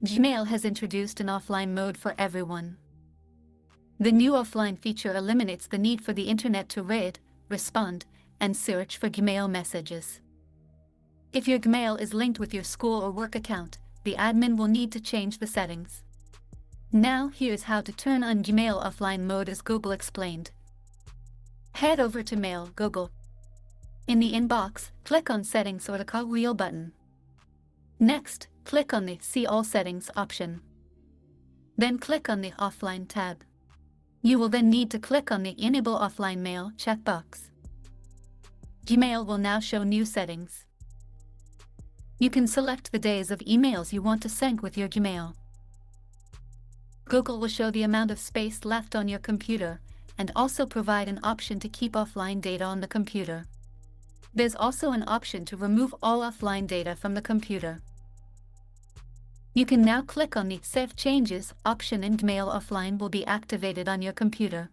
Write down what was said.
Gmail has introduced an offline mode for everyone. The new offline feature eliminates the need for the internet to read, respond, and search for Gmail messages. If your Gmail is linked with your school or work account, the admin will need to change the settings. Now here's how to turn on Gmail offline mode as Google explained. Head over to Mail, Google. In the inbox, click on Settings or the Cogwheel button. Next, click on the See All Settings option. Then click on the Offline tab. You will then need to click on the Enable Offline Mail checkbox. Gmail will now show new settings. You can select the days of emails you want to sync with your Gmail. Google will show the amount of space left on your computer, and also provide an option to keep offline data on the computer. There's also an option to remove all offline data from the computer. You can now click on the Save Changes option and Gmail Offline will be activated on your computer.